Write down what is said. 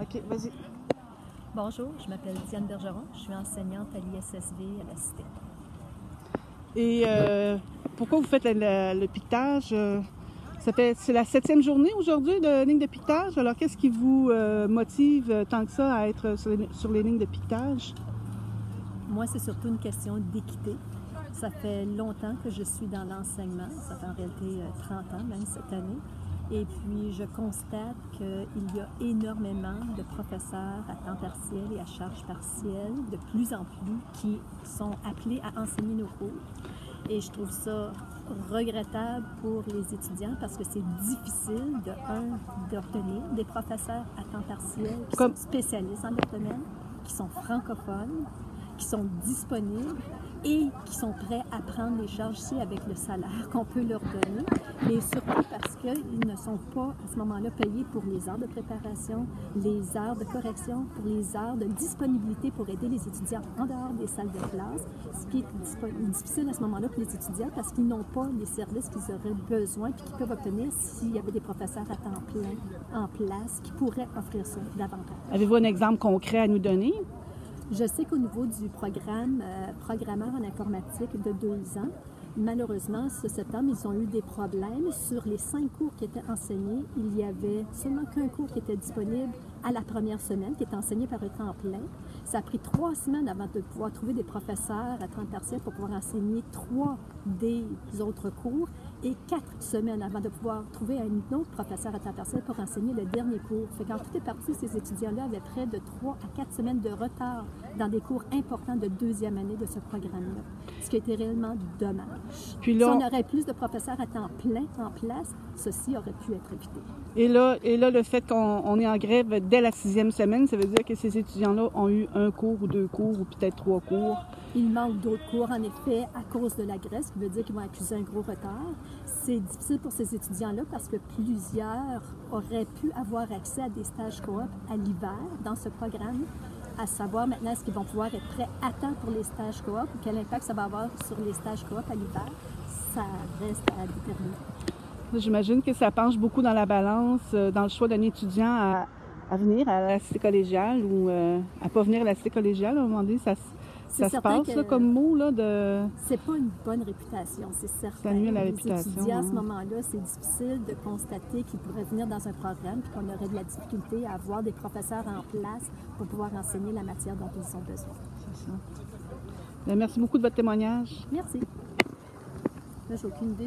OK, vas-y. Bonjour, je m'appelle Diane Bergeron, je suis enseignante à l'ISSV à la Cité. Et pourquoi vous faites le piquetage? C'est la 7e journée aujourd'hui de ligne de piquetage. Alors, qu'est-ce qui vous motive tant que ça à être sur les lignes de piquetage? Moi, c'est surtout une question d'équité. Ça fait longtemps que je suis dans l'enseignement, ça fait en réalité 30 ans, même cette année. Et puis, je constate qu'il y a énormément de professeurs à temps partiel et à charge partielle, de plus en plus, qui sont appelés à enseigner nos cours. Et je trouve ça regrettable pour les étudiants parce que c'est difficile, d'obtenir des professeurs à temps partiel qui sont spécialistes dans leur domaine, qui sont francophones, qui sont disponibles et qui sont prêts à prendre les charges ici avec le salaire qu'on peut leur donner, mais surtout parce qu'ils ne sont pas à ce moment-là payés pour les heures de préparation, les heures de correction, pour les heures de disponibilité pour aider les étudiants en dehors des salles de classe, ce qui est difficile à ce moment-là pour les étudiants parce qu'ils n'ont pas les services qu'ils auraient besoin et qu'ils peuvent obtenir s'il y avait des professeurs à temps plein en place qui pourraient offrir ça davantage. Avez-vous un exemple concret à nous donner? Je sais qu'au niveau du programme programmeur en informatique de 2 ans, malheureusement, ce septembre, ils ont eu des problèmes. Sur les 5 cours qui étaient enseignés, il y avait seulement qu'un cours qui était disponible à la première semaine, qui était enseigné par un temps plein. Ça a pris 3 semaines avant de pouvoir trouver des professeurs à temps partiel pour pouvoir enseigner 3 des autres cours et 4 semaines avant de pouvoir trouver un autre professeur à temps partiel pour enseigner le dernier cours. Fait quand tout est parti, ces étudiants-là avaient près de 3 à 4 semaines de retard dans des cours importants de 2e année de ce programme-là, ce qui a été réellement dommage. Puis là, si on aurait plus de professeurs à temps plein en place, ceci aurait pu être évité. Et là, le fait qu'on est en grève dès la 6e semaine, ça veut dire que ces étudiants-là ont eu 1 cours ou 2 cours ou peut-être 3 cours. Il manque d'autres cours, en effet, à cause de la grève, ce qui veut dire qu'ils vont accuser un gros retard. C'est difficile pour ces étudiants-là parce que plusieurs auraient pu avoir accès à des stages coop à l'hiver dans ce programme. À savoir maintenant, est-ce qu'ils vont pouvoir être prêts à temps pour les stages coop ou quel impact ça va avoir sur les stages coop à l'hiver, ça reste à déterminer. J'imagine que ça penche beaucoup dans la balance, dans le choix d'un étudiant à venir à la cité collégiale ou à ne pas venir à la cité collégiale. À un moment donné, ça se passe là, comme mot. C'est pas une bonne réputation, c'est certain. Ça nuit à la les réputation. Étudiants, à ce moment-là, c'est difficile de constater qu'ils pourraient venir dans un programme et qu'on aurait de la difficulté à avoir des professeurs en place pour pouvoir enseigner la matière dont ils ont besoin. C'est ça. Bien, merci beaucoup de votre témoignage. Merci. Là, j'ai aucune idée.